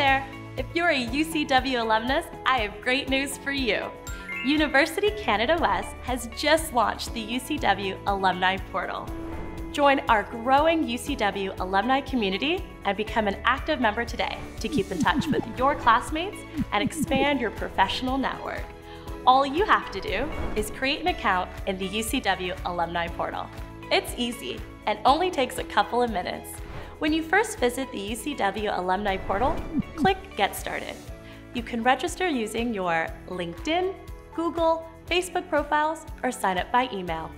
there! If you're a UCW alumnus, I have great news for you. University Canada West has just launched the UCW Alumni Portal. Join our growing UCW alumni community and become an active member today to keep in touch with your classmates and expand your professional network. All you have to do is create an account in the UCW Alumni Portal. It's easy and only takes a couple of minutes. When you first visit the UCW Alumni Portal, click Get Started. You can register using your LinkedIn, Google, Facebook profiles, or sign up by email.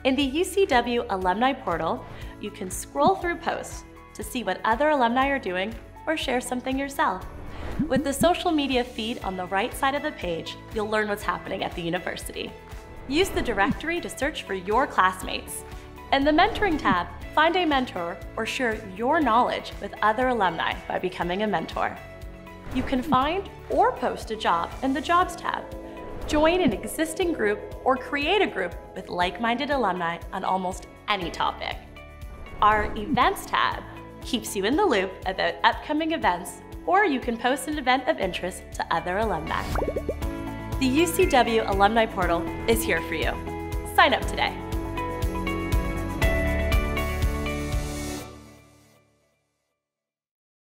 In the UCW Alumni Portal, you can scroll through posts to see what other alumni are doing or share something yourself. With the social media feed on the right side of the page, you'll learn what's happening at the university. Use the directory to search for your classmates. In the Mentoring tab, find a mentor or share your knowledge with other alumni by becoming a mentor. You can find or post a job in the Jobs tab. Join an existing group or create a group with like-minded alumni on almost any topic. Our Events tab keeps you in the loop about upcoming events, or you can post an event of interest to other alumni. The UCW Alumni Portal is here for you. Sign up today.